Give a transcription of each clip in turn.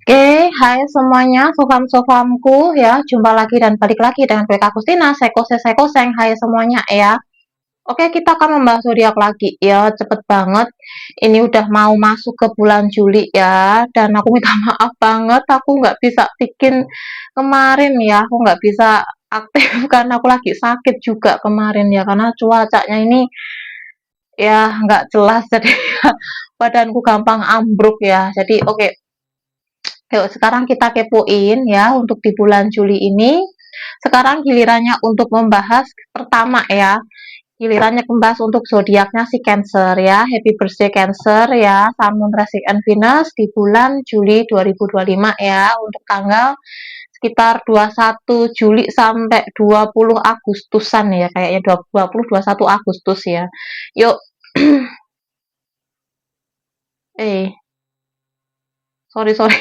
Oke, hai semuanya, sofam-sofamku ya, jumpa lagi dan balik lagi dengan gue Kak Kustina, Seko-Seng, hai semuanya ya. Oke, kita akan membahas zodiak lagi ya, cepet banget. Ini udah mau masuk ke bulan Juli ya, dan aku minta maaf banget, aku nggak bisa bikin kemarin ya, aku nggak bisa aktif karena aku lagi sakit juga kemarin ya, karena cuacanya ini ya nggak jelas, jadi badanku gampang ambruk ya. Jadi oke, yuk, sekarang kita kepoin ya untuk di bulan Juli ini. Sekarang gilirannya untuk membahas pertama ya. Gilirannya membahas untuk zodiaknya si Cancer ya. Happy birthday Cancer ya. Sun, Moon, Rising, and Venus di bulan Juli 2025 ya. Untuk tanggal sekitar 21 Juli sampai 20 Agustusan ya. Kayaknya 21 Agustus ya. Yuk. Sorry, sorry.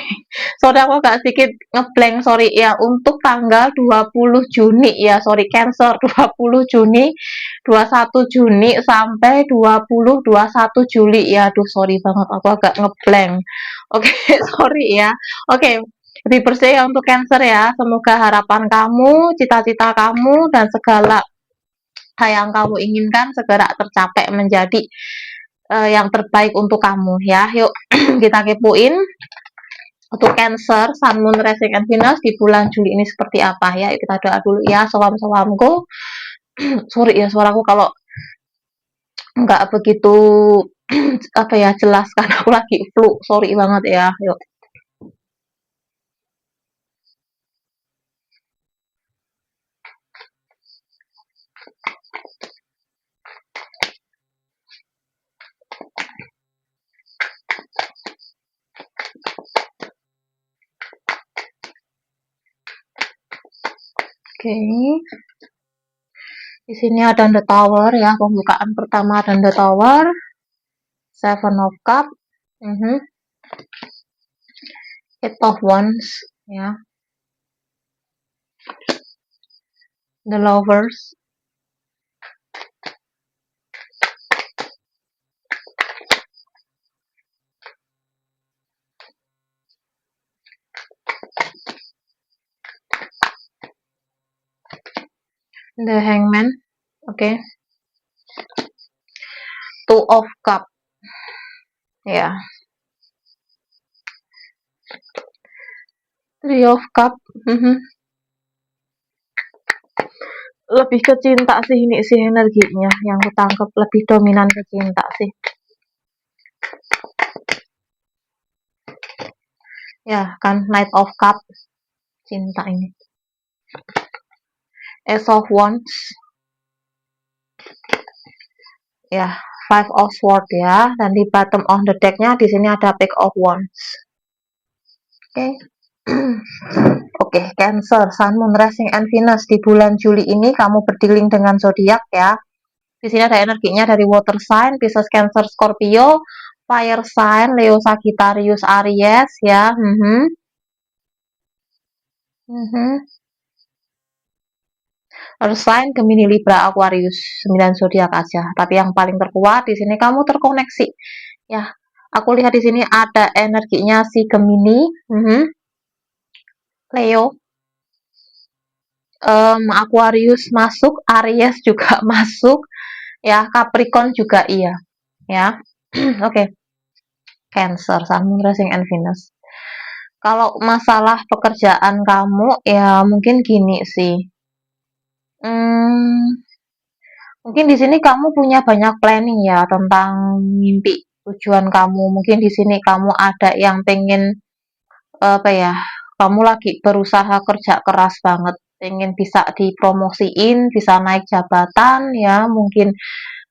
Sorry, aku agak sedikit ngeblank, sorry ya. Untuk tanggal 20 Juni ya, sorry, Cancer 20 Juni, 21 Juni sampai 21 Juli ya. Aduh, sorry banget, aku agak ngeblank. Oke, sorry ya. Oke, lebih bersih ya untuk Cancer ya. Semoga harapan kamu, cita-cita kamu, dan segala hal yang kamu inginkan segera tercapai menjadi yang terbaik untuk kamu ya. Yuk, kita kepoin untuk Cancer, Sun, Moon, Rising, and Venus di bulan Juli ini seperti apa ya? Kita doa dulu ya, sowam-sowamku. Sorry ya suaraku kalau nggak begitu apa ya jelas karena aku lagi flu. Sorry banget ya. Yuk. Oke. Di sini ada The Tower ya, pembukaan pertama ada The Tower, Seven of Cup, Eight of Wands ya, The Lovers, The Hangman, oke, Two of Cup ya, Three of Cup, lebih ke cinta sih ini sih energinya yang kutangkep lebih dominan ke cinta sih ya kan. Knight of Cup, cinta ini, Ace of Wands ya, Five of Swords ya, dan di bottom of the decknya di sini ada Page of Wands. Oke. Oke, Cancer, Sun, Moon, Rising, and Venus di bulan Juli ini kamu berdealing dengan zodiak ya. Di sini ada energinya dari water sign, Pisces, Cancer, Scorpio, fire sign, Leo, Sagittarius, Aries ya. Earth sign, Gemini, Libra, Aquarius, 9 zodiak aja. Tapi yang paling terkuat di sini kamu terkoneksi. Ya, aku lihat di sini ada energinya si Gemini, Leo, Aquarius masuk, Aries juga masuk, ya, Capricorn juga iya, ya. Oke, Cancer, Sun, Moon, Rising, and Venus. Kalau masalah pekerjaan kamu, ya mungkin gini sih. Mungkin di sini kamu punya banyak planning ya tentang mimpi, tujuan kamu. Mungkin di sini kamu ada yang pengen apa ya? Kamu lagi berusaha kerja keras banget, pengen bisa dipromosiin, bisa naik jabatan ya. Mungkin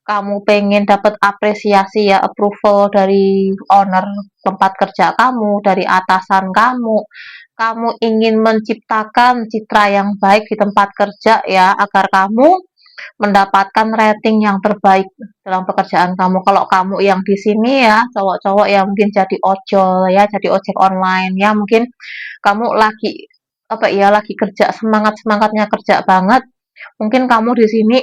kamu pengen dapat apresiasi ya, approval dari owner tempat kerja kamu, dari atasan kamu. Kamu ingin menciptakan citra yang baik di tempat kerja ya, agar kamu mendapatkan rating yang terbaik dalam pekerjaan kamu. Kalau kamu yang di sini ya, cowok-cowok yang mungkin jadi ojol ya, jadi ojek online ya, mungkin kamu lagi apa ya, lagi kerja semangat-semangatnya kerja banget. Mungkin kamu di sini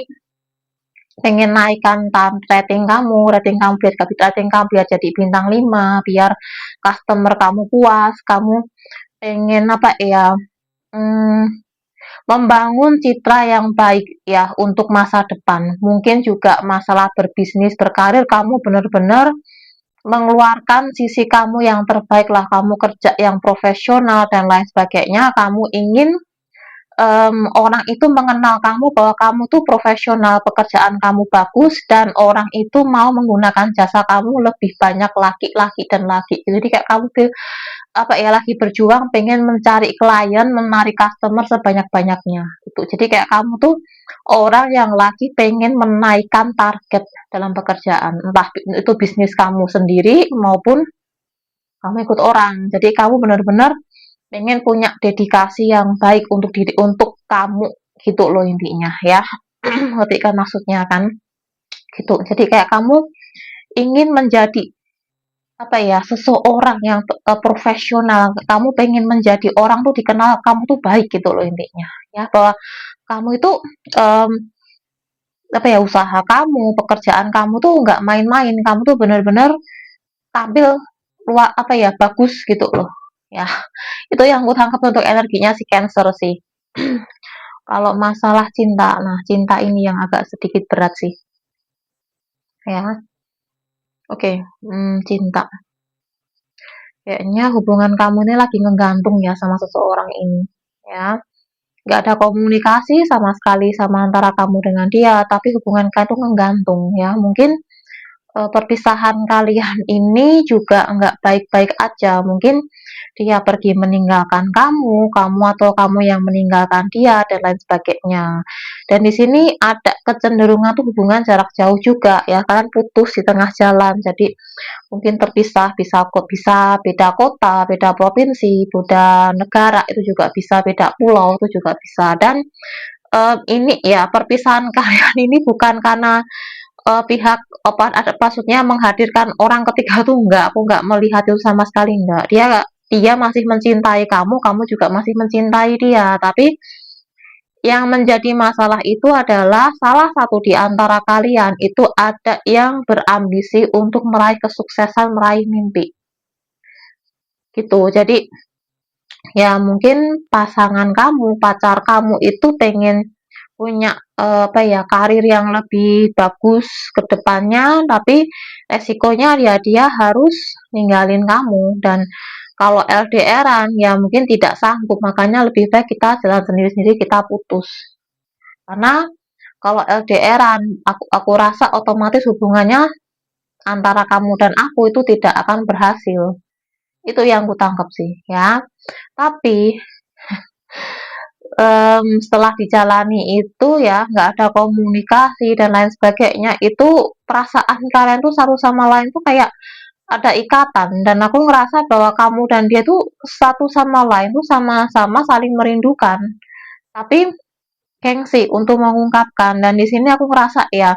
pengen naikkan rating kamu biar jadi bintang 5, biar customer kamu puas, kamu pengen apa ya, membangun citra yang baik ya untuk masa depan. Mungkin juga masalah berbisnis, berkarir, kamu benar-benar mengeluarkan sisi kamu yang terbaik lah, kamu kerja yang profesional dan lain sebagainya, kamu ingin orang itu mengenal kamu bahwa kamu tuh profesional, pekerjaan kamu bagus, dan orang itu mau menggunakan jasa kamu lebih banyak lagi dan lagi. Jadi kayak kamu tuh apa ya, lagi berjuang pengen mencari klien, menarik customer sebanyak-banyaknya gitu. Jadi kayak kamu tuh orang yang lagi pengen menaikkan target dalam pekerjaan, entah itu bisnis kamu sendiri maupun kamu ikut orang. Jadi kamu benar-benar pengen punya dedikasi yang baik untuk diri untuk kamu gitu loh intinya ya. Ngerti kan maksudnya kan? Gitu. Jadi kayak kamu ingin menjadi apa ya, seseorang yang profesional. Kamu pengen menjadi orang tuh dikenal kamu tuh baik gitu loh intinya ya, bahwa kamu itu um, apa ya, usaha kamu, pekerjaan kamu tuh nggak main-main, kamu tuh bener-bener tampil luar apa ya, bagus gitu loh ya. Itu yang aku tangkap untuk energinya si Cancer sih. Kalau masalah cinta, nah cinta ini yang agak sedikit berat sih ya. Oke, cinta, kayaknya hubungan kamu ini lagi ngegantung ya sama seseorang ini ya. Nggak ada komunikasi sama sekali sama antara kamu dengan dia, tapi hubungan kalian tuh ngegantung ya. Mungkin perpisahan kalian ini juga nggak baik-baik aja. Mungkin dia pergi meninggalkan kamu, kamu atau kamu yang meninggalkan dia dan lain sebagainya. Dan di sini ada kecenderungan tuh hubungan jarak jauh juga ya, kalian putus di tengah jalan. Jadi mungkin terpisah, bisa beda kota, beda provinsi, beda negara, itu juga bisa beda pulau, itu juga bisa. Dan ini ya, perpisahan kalian ini bukan karena pihak apa ada maksudnya menghadirkan orang ketiga tuh enggak, aku enggak melihat itu sama sekali, enggak. Dia dia masih mencintai kamu, kamu juga masih mencintai dia, tapi yang menjadi masalah itu adalah salah satu di antara kalian itu ada yang berambisi untuk meraih kesuksesan, meraih mimpi. Gitu. Jadi ya mungkin pasangan kamu, pacar kamu itu pengen punya apa ya, karir yang lebih bagus ke depannya, tapi resikonya ya dia harus ninggalin kamu. Dan kalau LDRan ya mungkin tidak sanggup, makanya lebih baik kita jalan sendiri-sendiri, kita putus. Karena kalau LDRan, aku rasa otomatis hubungannya antara kamu dan aku itu tidak akan berhasil. Itu yang kutangkap sih ya. Tapi setelah dijalani itu ya nggak ada komunikasi dan lain sebagainya, itu perasaan kalian tuh satu sama lain tuh kayak ada ikatan, dan aku ngerasa bahwa kamu dan dia tuh satu sama lain tuh sama-sama saling merindukan, tapi gengsi untuk mengungkapkan. Dan di sini aku ngerasa ya,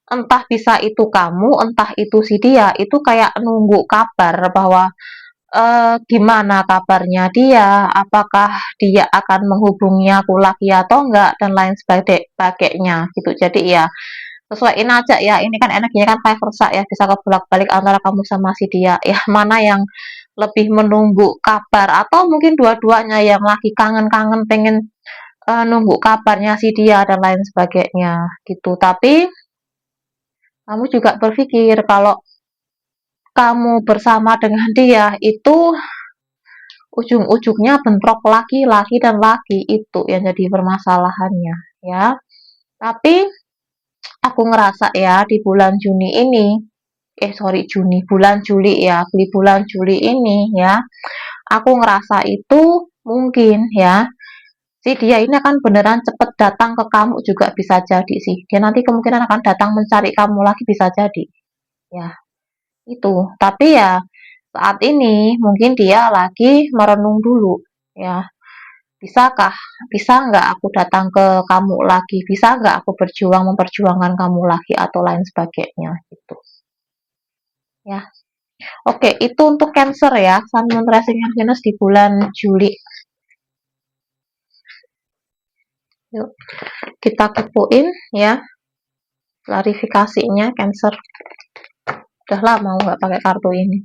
entah bisa itu kamu, entah itu si dia, itu kayak nunggu kabar bahwa gimana kabarnya dia, apakah dia akan menghubungi aku lagi atau enggak, dan lain sebagainya gitu. Jadi ya sesuaiin aja ya, ini kan energinya kan five versa ya, bisa kebolak-balik antara kamu sama si dia ya, mana yang lebih menunggu kabar, atau mungkin dua-duanya yang lagi kangen-kangen pengen nunggu kabarnya si dia dan lain sebagainya gitu. Tapi kamu juga berpikir kalau kamu bersama dengan dia itu ujung-ujungnya bentrok laki-laki dan laki, itu yang jadi permasalahannya ya. Tapi aku ngerasa ya di bulan Juni ini, bulan Juli ya, di bulan Juli ini ya, aku ngerasa itu mungkin ya, si dia ini akan beneran cepet datang ke kamu juga bisa jadi sih. Dia nanti kemungkinan akan datang mencari kamu lagi, bisa jadi ya itu. Tapi ya saat ini mungkin dia lagi merenung dulu ya. Bisakah, bisa nggak aku datang ke kamu lagi? Bisa nggak aku memperjuangkan kamu lagi atau lain sebagainya gitu ya. Oke, itu untuk Cancer ya, Sun Moon Rising and Venus di bulan Juli. Yuk kita kepoin ya. klarifikasinya Cancer. Udah lama nggak pakai kartu ini.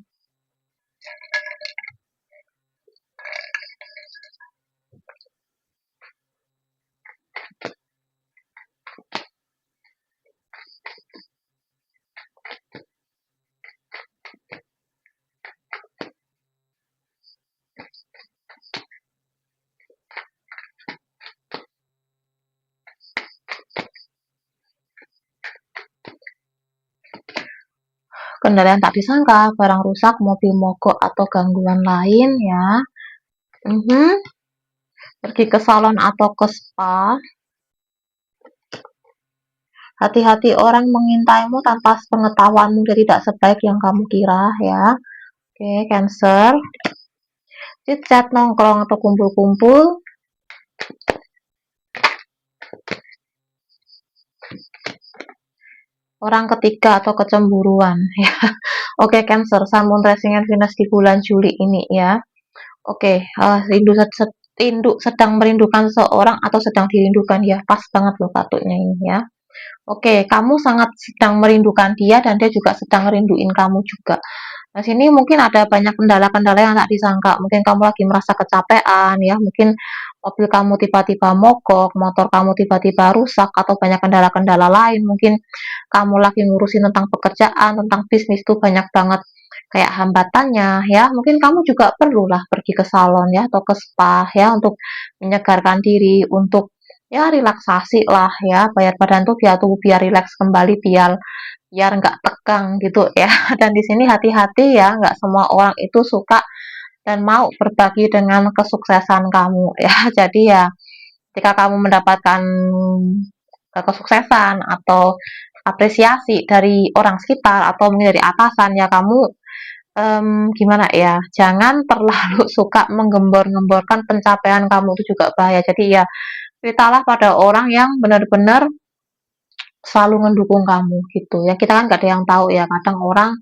Kendala yang tak disangka, barang rusak, mobil mogok, atau gangguan lain ya. Pergi ke salon atau ke spa. Hati-hati, orang mengintaimu tanpa pengetahuanmu, jadi tidak sebaik yang kamu kira ya. Oke, Cancer. Chit-chat, nongkrong atau kumpul-kumpul. Orang ketiga atau kecemburuan ya. Oke, Cancer, Sun, Moon, Rising, and Venus di bulan Juli ini ya. Oke, rindu sedang merindukan seorang atau sedang dirindukan ya. Pas banget loh kartunya ini ya. Oke, kamu sangat sedang merindukan dia dan dia juga sedang merinduin kamu juga. Nah, sini mungkin ada banyak kendala-kendala yang tak disangka. Mungkin kamu lagi merasa kecapean ya, mungkin mobil kamu tiba-tiba mogok, motor kamu tiba-tiba rusak, atau banyak kendala-kendala lain. Mungkin kamu lagi ngurusin tentang pekerjaan, tentang bisnis tuh banyak banget kayak hambatannya ya. Mungkin kamu juga perlulah pergi ke salon ya atau ke spa ya untuk menyegarkan diri, untuk ya relaksasi lah ya, bayar badan tuh biar rileks kembali, biar nggak tegang gitu ya. Dan di sini hati-hati ya, nggak semua orang itu suka dan mau berbagi dengan kesuksesan kamu ya. Jadi ya, ketika kamu mendapatkan kesuksesan atau apresiasi dari orang sekitar atau mungkin dari atasan ya, kamu gimana ya, jangan terlalu suka menggembor-gemborkan pencapaian kamu, itu juga bahaya. Jadi ya, ceritalah pada orang yang benar-benar selalu mendukung kamu gitu ya. Kita kan gak ada yang tahu ya, kadang orang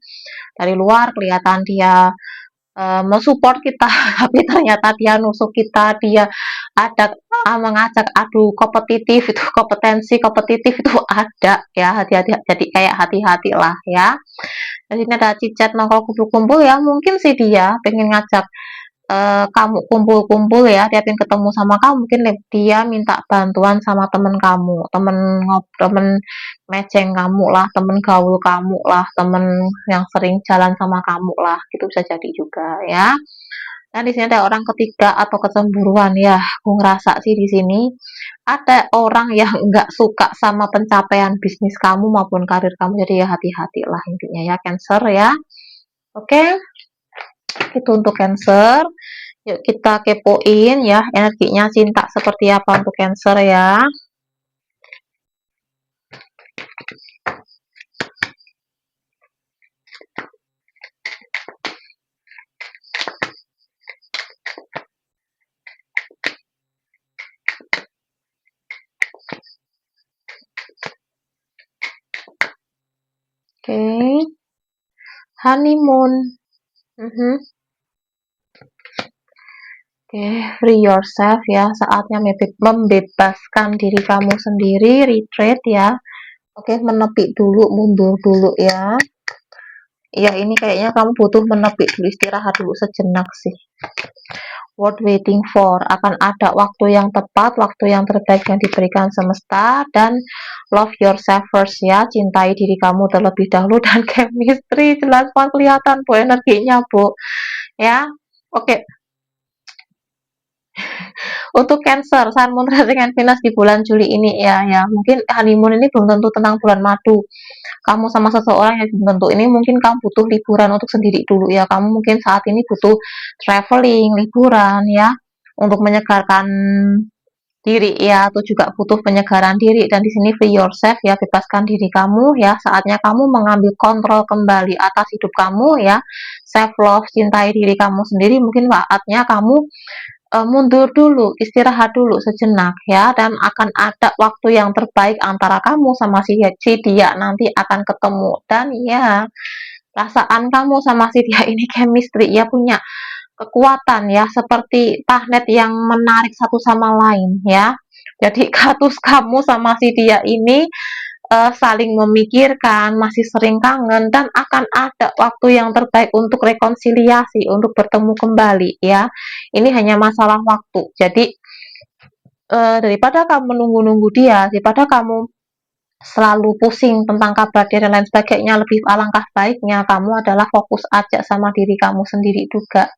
dari luar kelihatan dia mensupport kita tapi ternyata dia nusuk kita, dia ada mengajak adu kompetitif, itu kompetitif itu ada ya. Hati-hati, jadi kayak hati-hati lah ya. Di sini ada cicat nongkrong kumpul-kumpul ya, mungkin sih dia pengen ngajak kamu kumpul-kumpul ya, dia pengen ketemu sama kamu, mungkin dia minta bantuan sama temen kamu, temen meceng kamu lah, temen gaul kamu lah, temen yang sering jalan sama kamu lah, itu bisa jadi juga ya. Nah, di sini ada orang ketiga atau kecemburuan ya. Aku ngerasa sih di sini ada orang yang nggak suka sama pencapaian bisnis kamu maupun karir kamu. Jadi ya hati-hati lah intinya ya, Cancer ya. Oke, itu untuk Cancer. Yuk kita kepoin ya energinya cinta seperti apa untuk Cancer ya. Oke, honeymoon. Oke, free yourself ya, saatnya membebaskan diri kamu sendiri, retreat ya. Oke, menepi dulu, mundur dulu ya. Ya, ini kayaknya kamu butuh menepi dulu, istirahat dulu sejenak sih. Worth waiting for, akan ada waktu yang tepat, waktu yang terbaik yang diberikan semesta. Dan love yourself first ya, cintai diri kamu terlebih dahulu. Dan chemistry jelas banget kelihatan bu energinya bu ya. Oke, untuk Cancer, Sun, Moon, Rising, and Venus di bulan Juli ini ya, mungkin honeymoon ini belum tentu tentang bulan madu. Kamu sama seseorang yang belum tentu, ini mungkin kamu butuh liburan untuk sendiri dulu ya. Kamu mungkin saat ini butuh traveling, liburan ya, untuk menyegarkan diri ya, atau juga butuh penyegaran diri. Dan di sini free yourself ya, bebaskan diri kamu ya. Saatnya kamu mengambil kontrol kembali atas hidup kamu ya. Self love, cintai diri kamu sendiri. Mungkin saatnya kamu mundur dulu, istirahat dulu sejenak ya, dan akan ada waktu yang terbaik antara kamu sama si dia nanti akan ketemu. Dan ya, perasaan kamu sama si dia ini chemistry ya, punya kekuatan ya, seperti magnet yang menarik satu sama lain ya. Jadi katus kamu sama si dia ini saling memikirkan, masih sering kangen, dan akan ada waktu yang terbaik untuk rekonsiliasi, untuk bertemu kembali ya. Ini hanya masalah waktu. Jadi daripada kamu menunggu-nunggu dia, daripada kamu selalu pusing tentang kabar dia dan lain sebagainya, lebih alangkah baiknya kamu adalah fokus aja sama diri kamu sendiri juga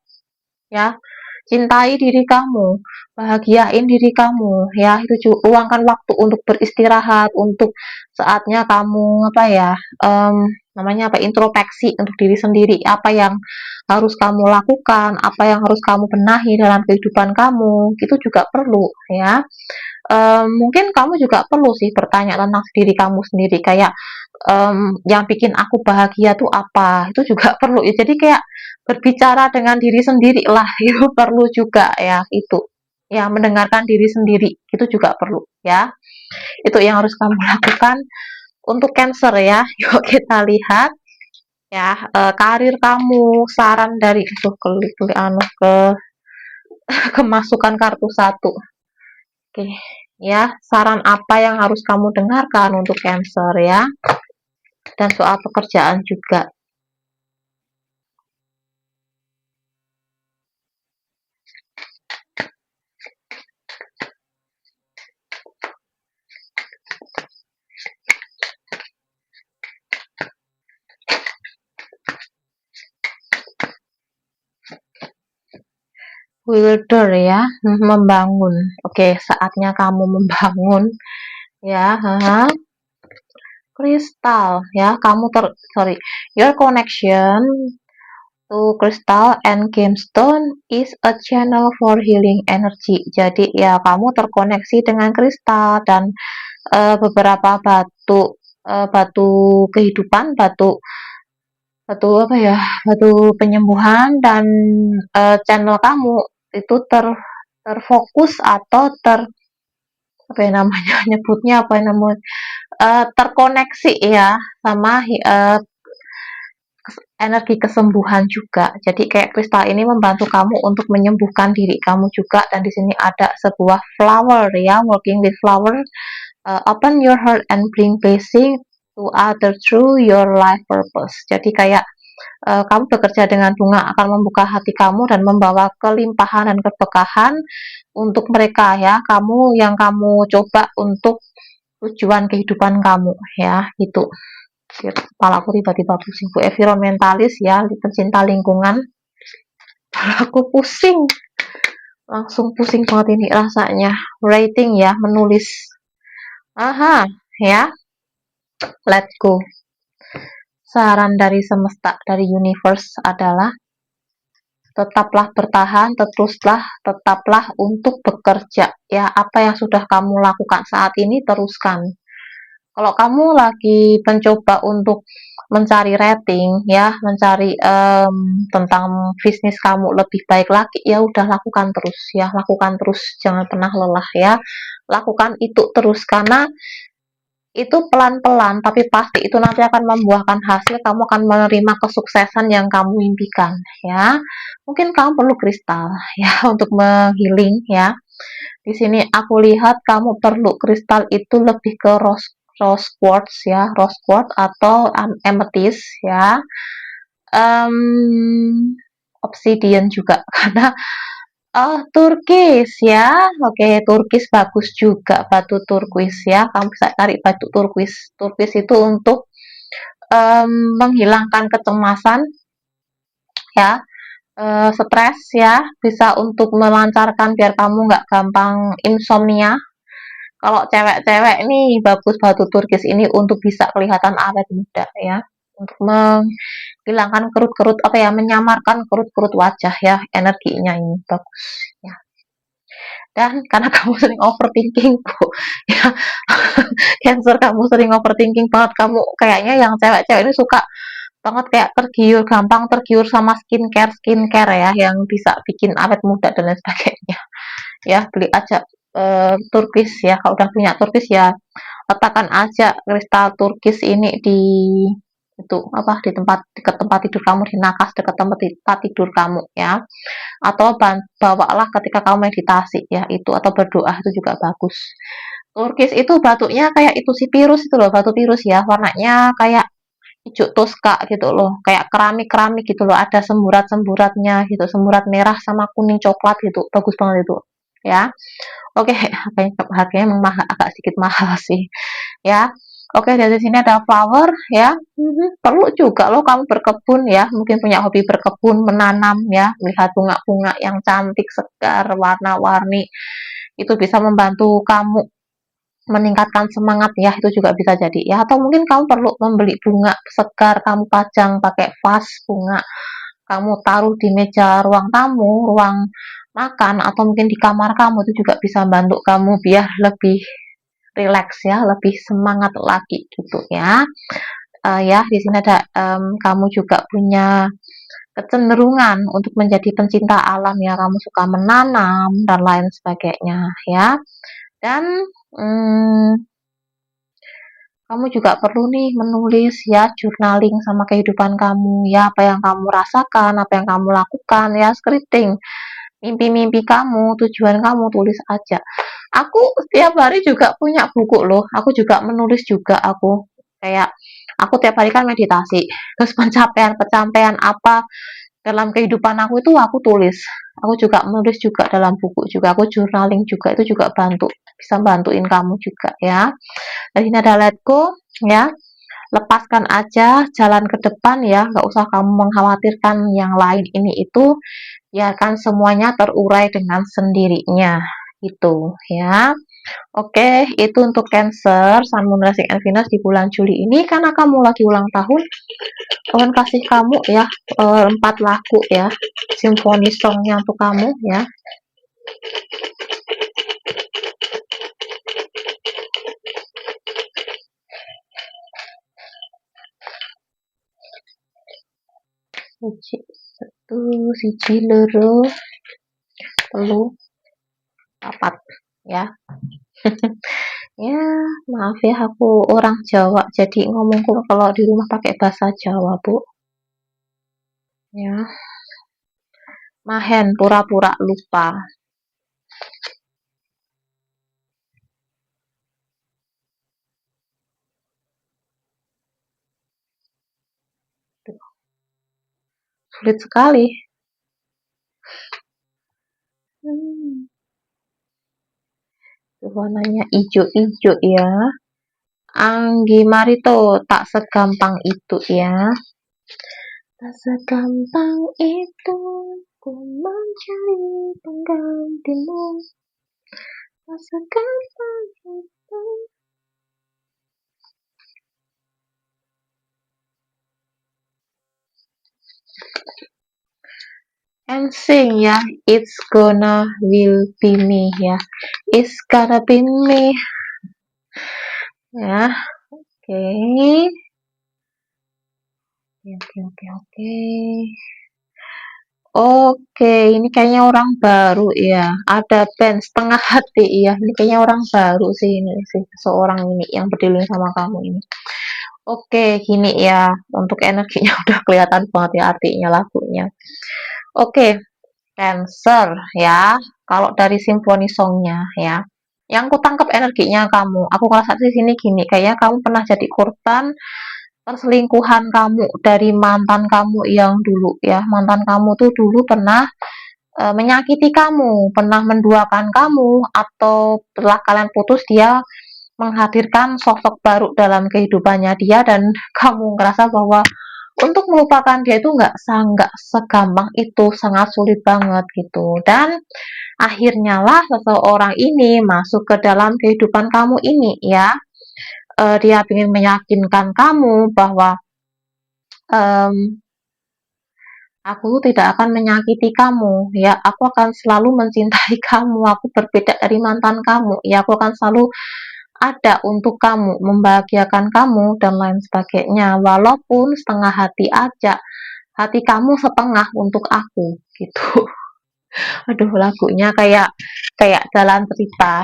ya. Cintai diri kamu, bahagiain diri kamu ya. Itu juga luangkan waktu untuk beristirahat, untuk saatnya kamu apa ya, namanya apa, introspeksi untuk diri sendiri, apa yang harus kamu lakukan, apa yang harus kamu benahi dalam kehidupan kamu, itu juga perlu ya. Mungkin kamu juga perlu sih bertanya tentang diri kamu sendiri, kayak yang bikin aku bahagia tuh apa, itu juga perlu ya. Jadi kayak berbicara dengan diri sendiri lah itu perlu juga ya. Itu ya, mendengarkan diri sendiri itu juga perlu ya. Itu yang harus kamu lakukan untuk Cancer ya. Yuk kita lihat ya, karir kamu, saran dari itu klik anu ke kemasukan kartu satu. Oke ya, saran apa yang harus kamu dengarkan untuk Cancer ya, dan soal pekerjaan juga. Builder ya, membangun. Oke, saatnya kamu membangun ya. Kristal ya, kamu sorry, your connection to crystal and gemstone is a channel for healing energy. Jadi ya, kamu terkoneksi dengan kristal dan beberapa batu kehidupan, batu apa ya, batu penyembuhan, dan channel kamu itu terfokus atau apa ya namanya, nyebutnya apa namanya, terkoneksi ya sama energi kesembuhan juga. Jadi kayak kristal ini membantu kamu untuk menyembuhkan diri kamu juga. Dan di sini ada sebuah flower ya, working with flower. Open your heart and bring blessing to other through your life purpose. Jadi kayak kamu bekerja dengan bunga akan membuka hati kamu dan membawa kelimpahan dan keberkahan untuk mereka ya. Kamu yang kamu coba untuk tujuan kehidupan kamu ya, gitu. Kepala aku tiba-tiba pusing, Bu. Environmentalis ya, pencinta lingkungan. Aku pusing, langsung pusing banget ini rasanya. Writing ya, menulis. Aha ya, let's go. Saran dari semesta, dari universe adalah tetaplah bertahan, tetaplah untuk bekerja ya. Apa yang sudah kamu lakukan saat ini teruskan. Kalau kamu lagi mencoba untuk mencari rating ya, mencari tentang bisnis kamu lebih baik lagi, ya udah lakukan terus ya, lakukan terus, jangan pernah lelah ya. Lakukan itu terus, karena itu pelan-pelan tapi pasti itu nanti akan membuahkan hasil. Kamu akan menerima kesuksesan yang kamu impikan ya. Mungkin kamu perlu kristal ya untuk menghealing ya. Di sini aku lihat kamu perlu kristal itu lebih ke rose quartz ya, rose quartz atau amethyst ya. Obsidian juga karena turkis ya. Oke, turkis bagus juga, batu turkis ya. Kamu bisa cari batu turkis. Turkis itu untuk menghilangkan kecemasan ya, stres ya, bisa untuk melancarkan biar kamu nggak gampang insomnia. Kalau cewek-cewek nih bagus batu turkis ini untuk bisa kelihatan awet muda ya, untuk menghilangkan kerut-kerut apa ya, menyamarkan kerut-kerut wajah ya, energinya ini bagus ya. Dan karena kamu sering overthinking, Bu, ya, Cancer, kamu sering overthinking banget. Kamu kayaknya yang cewek-cewek ini suka banget kayak gampang tergiur sama skincare ya, yang bisa bikin awet muda dan lain sebagainya. Ya, beli aja turkis ya. Kalau udah punya turkis ya, letakkan aja kristal turkis ini di itu apa, di dekat tempat tidur kamu, di nakas dekat tempat tidur kamu ya. Atau bawalah ketika kamu meditasi ya, itu, atau berdoa itu juga bagus. Turkis itu batuknya kayak itu si Pirus itu loh, batu Pirus ya, warnanya kayak hijau toska gitu loh, kayak keramik-keramik gitu loh, ada semburat-semburatnya gitu, semburat merah sama kuning coklat gitu, bagus banget itu ya. Oke, harganya memang agak sedikit mahal sih ya. Oke, dari sini ada flower ya. Perlu juga loh kamu berkebun ya, mungkin punya hobi berkebun, menanam ya, melihat bunga-bunga yang cantik, segar, warna-warni. Itu bisa membantu kamu meningkatkan semangat ya, itu juga bisa jadi ya. Atau mungkin kamu perlu membeli bunga segar, kamu pajang pakai vas bunga, kamu taruh di meja ruang tamu, ruang makan, atau mungkin di kamar kamu, itu juga bisa bantu kamu biar lebih rileks ya, lebih semangat lagi gitu ya. Ya, di sini ada kamu juga punya kecenderungan untuk menjadi pencinta alam ya, kamu suka menanam dan lain sebagainya ya. Dan kamu juga perlu nih menulis ya, journaling sama kehidupan kamu ya, apa yang kamu rasakan, apa yang kamu lakukan ya, scripting mimpi-mimpi kamu, tujuan kamu, tulis aja. Aku setiap hari juga punya buku loh, aku juga menulis juga aku. Kayak aku tiap hari kan meditasi, terus pencapaian-pencapaian apa dalam kehidupan aku itu aku tulis. Aku juga menulis juga dalam buku juga, aku journaling juga, itu juga bisa bantuin kamu juga ya. Dari sini ada let go ya, lepaskan aja, jalan ke depan ya, nggak usah kamu mengkhawatirkan yang lain ini itu, biarkan semuanya terurai dengan sendirinya gitu ya. Oke, itu untuk Cancer, Sun, Moon, Rising, and Venus di bulan Juli ini. Karena kamu lagi ulang tahun, Tuhan kasih kamu ya 4 lagu ya, simfoni songnya untuk kamu ya. Satu, siji, loro, telu, papat ya. Ya, maaf ya, aku orang Jawa, jadi ngomongku kalau di rumah pakai bahasa Jawa, Bu. Ya, mahen, pura-pura lupa. Sulit sekali. Hmm, warnanya ijo-ijo ya. Anggi Marito, tak segampang itu ya. Tak segampang itu ku mencari penggantimu. Tak segampang itu. And sing ya, it's gonna will be me ya, it's gonna be me ya. Oke, oke. Oke, ini kayaknya orang baru ya. Ada band setengah hati ya. Ini kayaknya orang baru sih ini sih, seorang ini yang berdiri sama kamu ini. Oke, gini ya. Untuk energinya udah kelihatan banget ya artinya lagunya. Oke, Cancer ya. Kalau dari simfoni songnya ya. Yang ku tangkap energinya kamu. Aku ngerasa di sini gini, kayaknya kamu pernah jadi korban perselingkuhan kamu dari mantan kamu yang dulu ya. Mantan kamu tuh dulu pernah menyakiti kamu, pernah menduakan kamu, atau setelah kalian putus dia menghadirkan sosok baru dalam kehidupannya dia, dan kamu ngerasa bahwa untuk melupakan dia itu nggak segampang itu, sangat sulit banget gitu. Dan akhirnya lah seseorang ini masuk ke dalam kehidupan kamu ini ya. Dia ingin meyakinkan kamu bahwa um, aku tidak akan menyakiti kamu ya, aku akan selalu mencintai kamu, aku berbeda dari mantan kamu ya, aku akan selalu ada untuk kamu, membahagiakan kamu dan lain sebagainya, walaupun setengah hati aja, hati kamu setengah untuk aku gitu. Aduh, lagunya kayak kayak jalan cerita.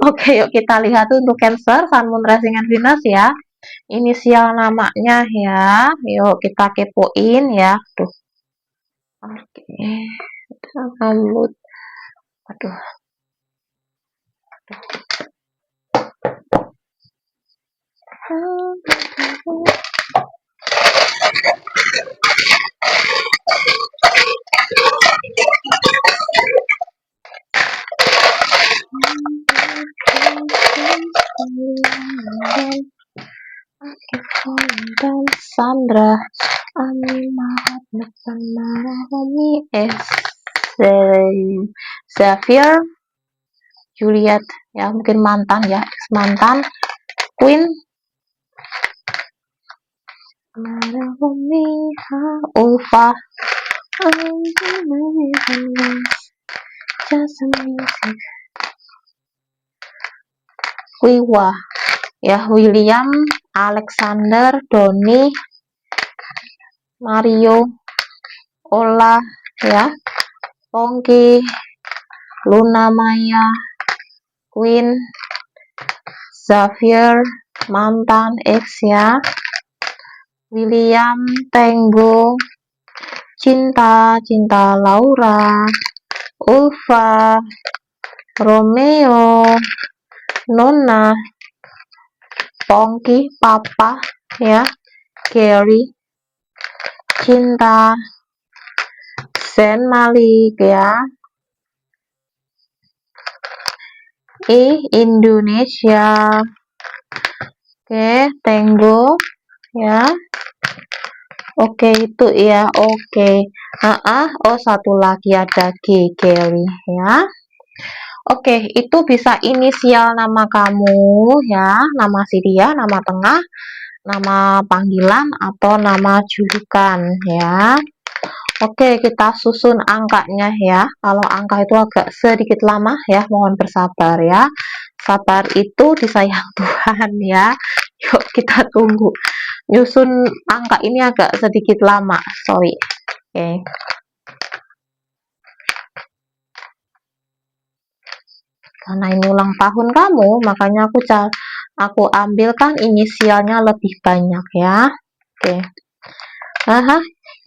Oke, yuk kita lihat untuk Cancer, Sun, Moon, Rising, and Venus ya, inisial namanya ya, yuk kita kepoin ya. Tuh, oke, download. Aduh, dan Sandra Ami Mahat Homi Xavier Juliet ya, mungkin mantan ya, mantan Queen Ulfa Wiwa ya, William Alexander Doni Mario Ola ya, Pongki Luna Maya Queen Xavier mantan X ya, William Tenggo Cinta Laura Ulfa Romeo Nona Pongki Papa ya, Gary Cinta Zen Malik ya, Indonesia, oke, Tenggo ya, oke itu ya, oke. Oh satu lagi ada Gary ya. Oke, itu bisa inisial nama kamu ya, nama si dia, nama tengah, nama panggilan atau nama julukan ya. Oke, kita susun angkanya ya. Kalau angka itu agak sedikit lama ya, mohon bersabar ya. Sabar itu disayang Tuhan ya. Yuk kita tunggu. Nyusun angka ini agak sedikit lama, sorry. Oke. Karena ini ulang tahun kamu, makanya aku ambilkan inisialnya lebih banyak ya. Oke.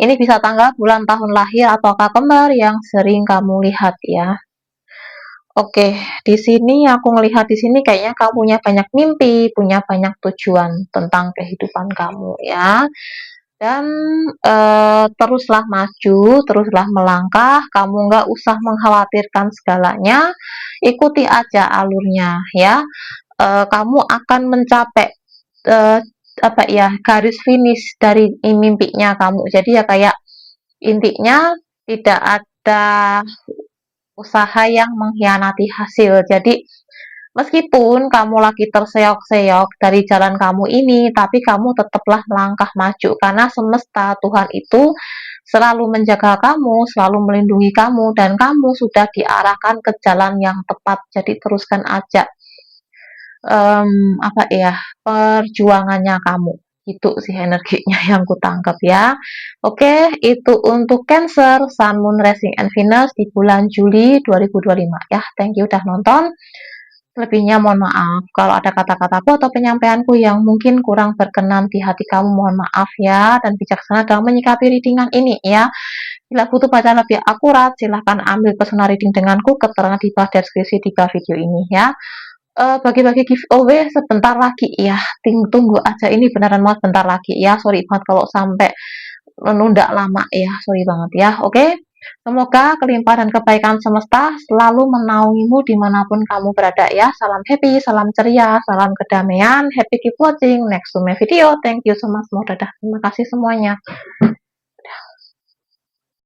Ini bisa tanggal, bulan, tahun lahir atau angka kembar yang sering kamu lihat ya. Oke, di sini aku melihat di sini kayaknya kamu punya banyak mimpi, punya banyak tujuan tentang kehidupan kamu ya. Dan teruslah maju, teruslah melangkah, kamu nggak usah mengkhawatirkan segalanya, ikuti aja alurnya ya. Kamu akan mencapai apa ya, garis finish dari mimpinya kamu. Jadi ya kayak intinya tidak ada usaha yang mengkhianati hasil. Jadi meskipun kamu lagi terseok-seok dari jalan kamu ini, tapi kamu tetaplah melangkah maju karena semesta Tuhan itu selalu menjaga kamu, selalu melindungi kamu, dan kamu sudah diarahkan ke jalan yang tepat. Jadi teruskan aja apa ya, perjuangannya kamu. Itu sih energinya yang kutangkap ya. Oke, itu untuk Cancer, Sun, Moon, Rising, and Venus di bulan Juli 2025 ya. Thank you udah nonton. Lebihnya mohon maaf. Kalau ada kata-kataku atau penyampaianku yang mungkin kurang berkenan di hati kamu, mohon maaf ya. Dan bijaksana dalam menyikapi readingan ini ya. Bila butuh bacaan lebih akurat, silahkan ambil personal reading denganku. Keterangan di bawah deskripsi 3 video ini ya. Bagi-bagi giveaway sebentar lagi ya. Tunggu aja, ini beneran mau bentar lagi ya. Sorry banget kalau sampai menunda lama ya. Sorry banget ya. Oke. Semoga kelimpahan dan kebaikan semesta selalu menaungimu dimanapun kamu berada ya. Salam happy, salam ceria, salam kedamaian. Happy keep watching. Next to my video. Thank you so much. Dadah. Terima kasih semuanya.